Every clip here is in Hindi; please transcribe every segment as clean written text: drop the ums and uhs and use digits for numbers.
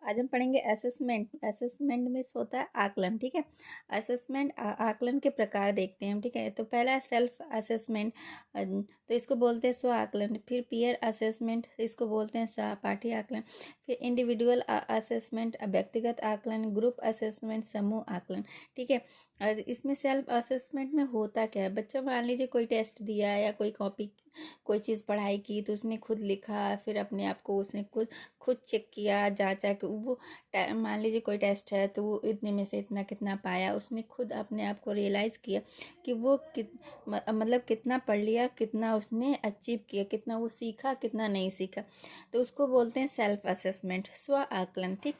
आज हम पढ़ेंगे असेसमेंट। असेसमेंट में होता है आकलन, ठीक है। असेसमेंट आकलन के प्रकार देखते हैं हम, ठीक है। तो पहला सेल्फ असेसमेंट, तो इसको बोलते हैं स्व आकलन। फिर पीयर असेसमेंट, इसको बोलते हैं सहपाठी आकलन। फिर इंडिविजुअल असेसमेंट, व्यक्तिगत आकलन। ग्रुप असेसमेंट, समूह आकलन, ठीक है। और इसमें सेल्फ असेसमेंट में होता क्या है, बच्चा मान लीजिए कोई टेस्ट दिया या कोई कॉपी, कोई चीज़ पढ़ाई की तो उसने खुद लिखा, फिर अपने आप को उसने खुद चेक किया, जांचा कि वो मान लीजिए कोई टेस्ट है तो वो इतने में से इतना कितना पाया, उसने खुद अपने आप को रियलाइज़ किया कि वो मतलब कितना पढ़ लिया, कितना उसने अचीव किया, कितना वो सीखा, कितना नहीं सीखा, तो उसको बोलते हैं सेल्फ असेसमेंट, स्व आकलन, ठीक।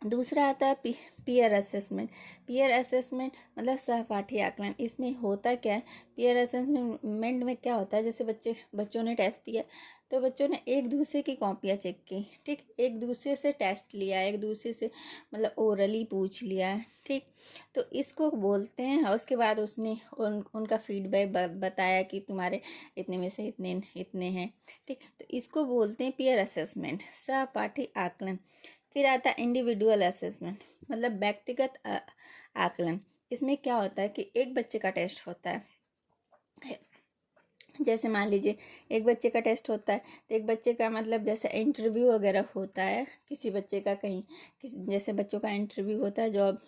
दूसरा आता है पीयर असेसमेंट। पीयर असेसमेंट मतलब सहपाठी आकलन। इसमें होता क्या है, पीयर असेसमेंट में क्या होता है, जैसे बच्चों ने टेस्ट दिया तो बच्चों ने एक दूसरे की कॉपियाँ चेक की, ठीक। एक दूसरे से टेस्ट लिया, एक दूसरे से मतलब ओरली पूछ लिया, ठीक। तो इसको बोलते हैं, और उसके बाद उसने उनका फीडबैक बताया कि तुम्हारे इतने में से इतने इतने हैं, ठीक। तो इसको बोलते हैं पीयर असेसमेंट, सहपाठी आकलन। फिर आता है इंडिविजुअल असेसमेंट, मतलब व्यक्तिगत आकलन। इसमें क्या होता है कि एक बच्चे का टेस्ट होता है, जैसे मान लीजिए एक बच्चे का टेस्ट होता है तो एक बच्चे का मतलब जैसे इंटरव्यू वगैरह होता है, किसी बच्चे का कहीं किसी जैसे बच्चों का इंटरव्यू होता है, जॉब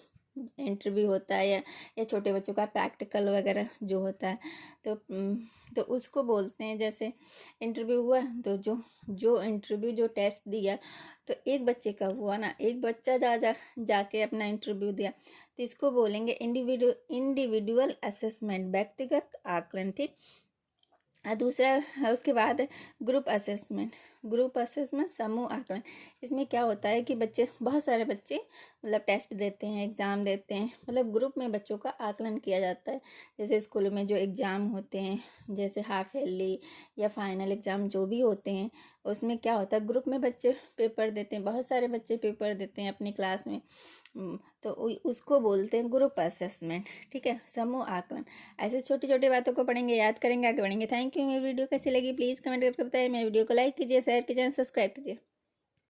इंटरव्यू होता है, या छोटे बच्चों का प्रैक्टिकल वगैरह जो होता है, तो उसको बोलते हैं, जैसे इंटरव्यू हुआ तो जो इंटरव्यू जो टेस्ट दिया तो एक बच्चे का हुआ ना, एक बच्चा जाके अपना इंटरव्यू दिया, तो इसको बोलेंगे इंडिविजुअल असेसमेंट, व्यक्तिगत आकलन, ठीक। दूसरा है उसके बाद ग्रुप असेसमेंट। ग्रुप असेसमेंट, समूह आकलन। इसमें क्या होता है कि बहुत सारे बच्चे मतलब टेस्ट देते हैं, एग्ज़ाम देते हैं, मतलब ग्रुप में बच्चों का आकलन किया जाता है। जैसे स्कूलों में जो एग्ज़ाम होते हैं, जैसे हाफ ईयरली या फाइनल एग्ज़ाम जो भी होते हैं, उसमें क्या होता है ग्रुप में बच्चे पेपर देते हैं, बहुत सारे बच्चे पेपर देते हैं अपनी क्लास में, तो उसको बोलते हैं ग्रुप असेसमेंट, ठीक है। समूह आकलन। ऐसे छोटी छोटी बातों को पढ़ेंगे, याद करेंगे, आगे बढ़ेंगे। Thank you. मेरी वीडियो कैसी लगी प्लीज़ कमेंट करके बताइए। मेरी वीडियो को लाइक कीजिए, शेयर कीजिए, सब्सक्राइब कीजिए।